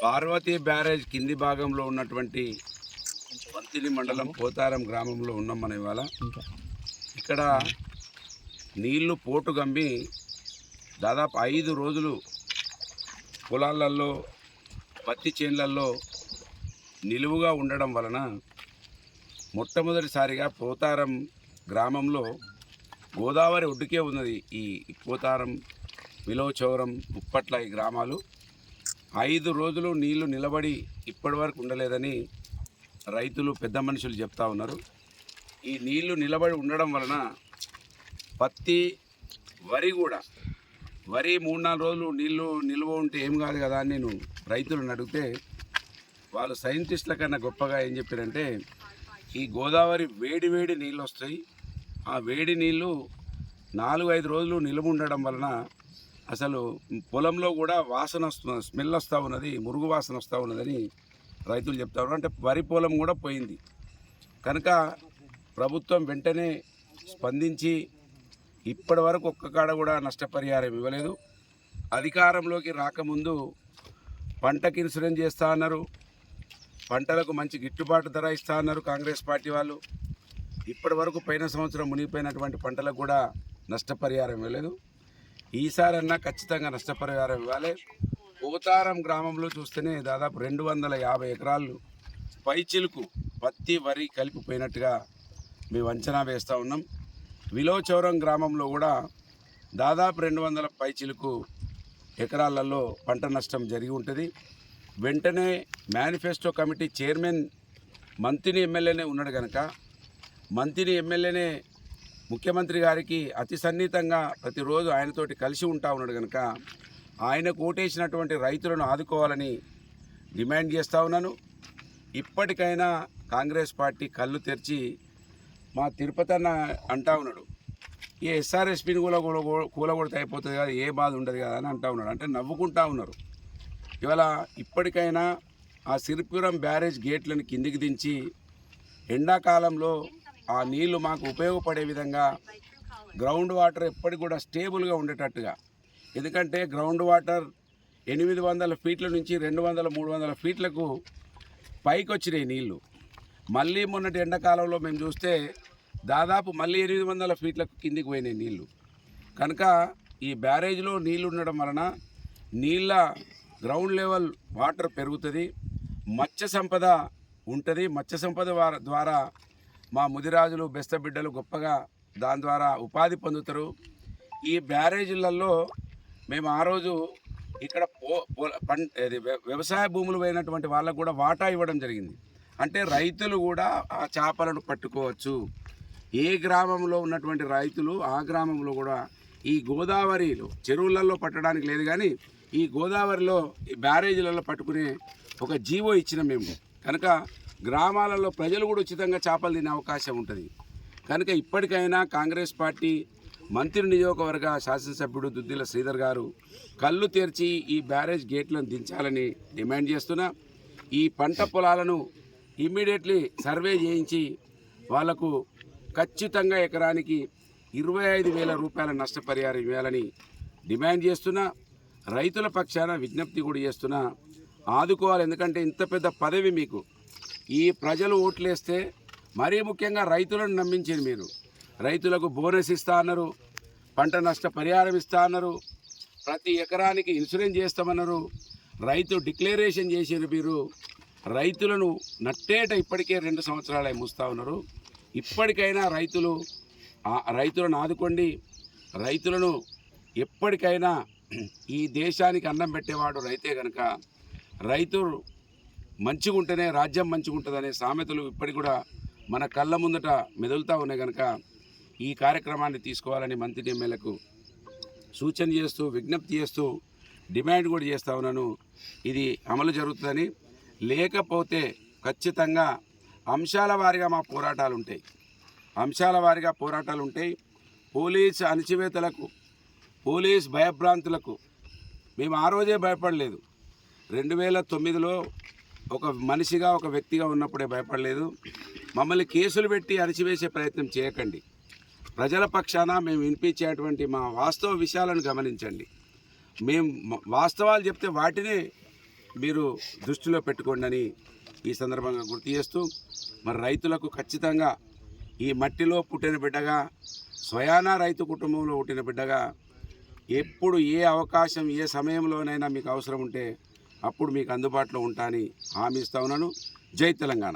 Parvati barrage కింది భాగంలో ఉన్నటువంటి వంతిని మండలం పోతారం గ్రామంలో ఉన్నాం మనం ఇవాళ. ఇక్కడ నీళ్లు పోటు గమ్మి దాదాపు 5 రోజులు పొలాలలో పత్తి చేన్లలో నిలువుగా ఉండడం వలన మొట్టమొదటిసారిగా పోతారం గ్రామంలో గోదావరి ఒడ్డుకే ఉన్నది. ఈ పోతారం, విలోచౌరం, ఉప్పట్ల ఈ గ్రామాలు 5 రోజులు నీళ్లు నిలబడి ఇప్పటి వరకు ఉండలేదని రైతులు పెద్ద మనుషులు చెప్తా ఉన్నారు. ఈ నీళ్లు నిలబడి ఉండడం వలన పత్తి, వరి 3-4 రోజులు నీళ్లు నిల్వ ఉంటే ఏం కాదు కదా అని నేను రైతులను అడిగితే వాళ్ళు సైంటిస్టుల కన్నా గొప్పగా ఏం చెప్పారంటే, ఈ గోదావరి వేడి నీళ్ళు వస్తాయి. ఆ వేడి నీళ్ళు 4-5 రోజులు నిల్వ ఉండడం వలన అసలు పొలంలో కూడా వాసన వస్తుంది, స్మెల్ వస్తూ ఉన్నది, మురుగు వాసన వస్తూ ఉన్నదని రైతులు చెప్తారు. అంటే వరి పొలం కూడా పోయింది. కనుక ప్రభుత్వం వెంటనే స్పందించి ఇప్పటి వరకు ఒక్క కాడ కూడా నష్టపరిహారం ఇవ్వలేదు. అధికారంలోకి రాకముందు పంటకి ఇన్సూరెన్స్ చేస్తా అన్నారు, పంటలకు మంచి గిట్టుబాటు ధర ఇస్తా అన్నారు కాంగ్రెస్ పార్టీ వాళ్ళు. ఇప్పటి వరకు పోయిన సంవత్సరం మునిగిపోయినటువంటి పంటలకు కూడా నష్టపరిహారం ఇవ్వలేదు. ఈసారన్నా ఖచ్చితంగా నష్టపరిహారం ఇవ్వాలి. పోతారం గ్రామంలో చూస్తేనే దాదాపు 250 ఎకరాలు పైచిలుకు పత్తి, వరి కలిపిపోయినట్టుగా మేము అంచనా వేస్తూ ఉన్నాం. విలోచౌరం గ్రామంలో కూడా దాదాపు 200 పైచిలుకు ఎకరాలలో పంట నష్టం జరిగి ఉంటుంది. వెంటనే మేనిఫెస్టో కమిటీ చైర్మన్ మంత్రిని ఎమ్మెల్యేనే ఉన్నాడు కనుక మంత్రిని ఎమ్మెల్యేనే ముఖ్యమంత్రి గారికి అతి సన్నిహితంగా ప్రతిరోజు ఆయనతోటి కలిసి ఉంటా ఉన్నాడు కనుక ఆయనకు ఓటేసినటువంటి రైతులను ఆదుకోవాలని డిమాండ్ చేస్తూ ఉన్నాను. ఇప్పటికైనా కాంగ్రెస్ పార్టీ కళ్ళు తెరిచి మా తిరుపతి అన్న అంటా ఉన్నాడు, ఈ ఎస్ఆర్ఎస్పీని కూలగొడితే అయిపోతుంది కదా, ఏ బాధ ఉండదు కదా అని అంటా ఉన్నాడు. అంటే నవ్వుకుంటా ఉన్నారు. ఇవాళ ఇప్పటికైనా ఆ సిరిపురం బ్యారేజ్ గేట్లను కిందికి దించి ఎండాకాలంలో ఆ నీళ్లు మాకు ఉపయోగపడే విధంగా గ్రౌండ్ వాటర్ ఎప్పటికి కూడా స్టేబుల్గా ఉండేటట్టుగా, ఎందుకంటే గ్రౌండ్ వాటర్ 800 ఫీట్ల నుంచి 200-300 ఫీట్లకు పైకి వచ్చినాయి నీళ్లు. మళ్ళీ మొన్నటి ఎండాకాలంలో మేము చూస్తే దాదాపు మళ్ళీ 800 ఫీట్లకు కిందికి పోయినాయి నీళ్లు. కనుక ఈ బ్యారేజ్లో నీళ్లు ఉండడం వలన నీళ్ళ గ్రౌండ్ లెవెల్ వాటర్ పెరుగుతుంది, మత్స్య సంపద ఉంటుంది. మత్స్య సంపద ద్వారా మా ముదిరాజులు, బెస్త బిడ్డలు గొప్పగా దాని ద్వారా ఉపాధి పొందుతారు. ఈ బ్యారేజీలలో మేము ఆ రోజు ఇక్కడ వ్యవసాయ భూములు పోయినటువంటి వాళ్ళకు కూడా వాటా ఇవ్వడం జరిగింది. అంటే రైతులు కూడా ఆ చేపలను పట్టుకోవచ్చు. ఏ గ్రామంలో ఉన్నటువంటి రైతులు ఆ గ్రామంలో కూడా ఈ గోదావరిలో చెరువులలో పట్టడానికి లేదు, కానీ ఈ గోదావరిలో ఈ బ్యారేజీలలో పట్టుకునే ఒక జీవో ఇచ్చిన మేము. కనుక గ్రామాలలో ప్రజలు కూడా ఉచితంగా చేపలు తినే అవకాశం ఉంటుంది. కనుక ఇప్పటికైనా కాంగ్రెస్ పార్టీ మంత్రి నియోజకవర్గ శాసనసభ్యుడు దుద్దిల శ్రీధర్ గారు కళ్ళు తెరిచి ఈ బ్యారేజ్ గేట్లను దించాలని డిమాండ్ చేస్తున్నా. ఈ పంట పొలాలను ఇమ్మీడియట్లీ సర్వే చేయించి వాళ్లకు ఖచ్చితంగా ఎకరానికి 25,000 రూపాయల నష్టపరిహారం ఇవ్వాలని డిమాండ్ చేస్తున్నా. రైతుల పక్షాన విజ్ఞప్తి కూడా చేస్తున్నా, ఆదుకోవాలి. ఎందుకంటే ఇంత పెద్ద పదవి మీకు, ఈ ప్రజలు ఓట్లేస్తే మరీ ముఖ్యంగా రైతులను నమ్మించారు మీరు. రైతులకు బోనస్ ఇస్తా అన్నారు, పంట నష్ట పరిహారం ఇస్తా అన్నారు, ప్రతి ఎకరానికి ఇన్సూరెన్స్ చేస్తామన్నారు, రైతు డిక్లరేషన్ చేసారు. మీరు రైతులను నట్టేట ఇప్పటికే 2 సంవత్సరాలు మూస్తూ ఉన్నారు. ఇప్పటికైనా రైతులను ఆదుకోండి. రైతులను ఎప్పటికైనా ఈ దేశానికి అన్నం పెట్టేవాడు రైతే కనుక రైతు మంచిగా ఉంటేనే రాజ్యం మంచిగా ఉంటుందనే సామెతలు ఇప్పటికి కూడా మన కళ్ళ ముందట మెదులుతూ ఉన్నాయి. కనుక ఈ కార్యక్రమాన్ని తీసుకోవాలని మంత్రి ఎమ్మెల్యేలకు సూచన చేస్తూ, విజ్ఞప్తి చేస్తూ, డిమాండ్ కూడా చేస్తూ ఉన్నాను. ఇది అమలు జరుగుతుందని. లేకపోతే ఖచ్చితంగా అంశాల వారీగా మా పోరాటాలు ఉంటాయి. పోలీసు అణచివేతలకు, పోలీస్ భయభ్రాంతులకు మేము ఆ రోజే భయపడలేదు. 2009లో ఒక మనిషిగా, ఒక వ్యక్తిగా ఉన్నప్పుడే భయపడలేదు. మమ్మల్ని కేసులు పెట్టి అణచివేసే ప్రయత్నం చేయకండి. ప్రజల పక్షాన మేము వినిపించేటువంటి మా వాస్తవ విషయాలను గమనించండి. మేము వాస్తవాలు చెప్తే వాటినే మీరు దృష్టిలో పెట్టుకోండి అని ఈ సందర్భంగా గుర్తు చేస్తూ, మరి రైతులకు ఖచ్చితంగా ఈ మట్టిలో పుట్టిన బిడ్డగా, స్వయానా రైతు కుటుంబంలో పుట్టిన బిడ్డగా, ఎప్పుడు ఏ అవకాశం ఏ సమయంలోనైనా మీకు అవసరం ఉంటే అప్పుడు మీకు అందుబాటులో ఉంటా అని హామీ ఇస్తా ఉన్నాను. జై తెలంగాణ.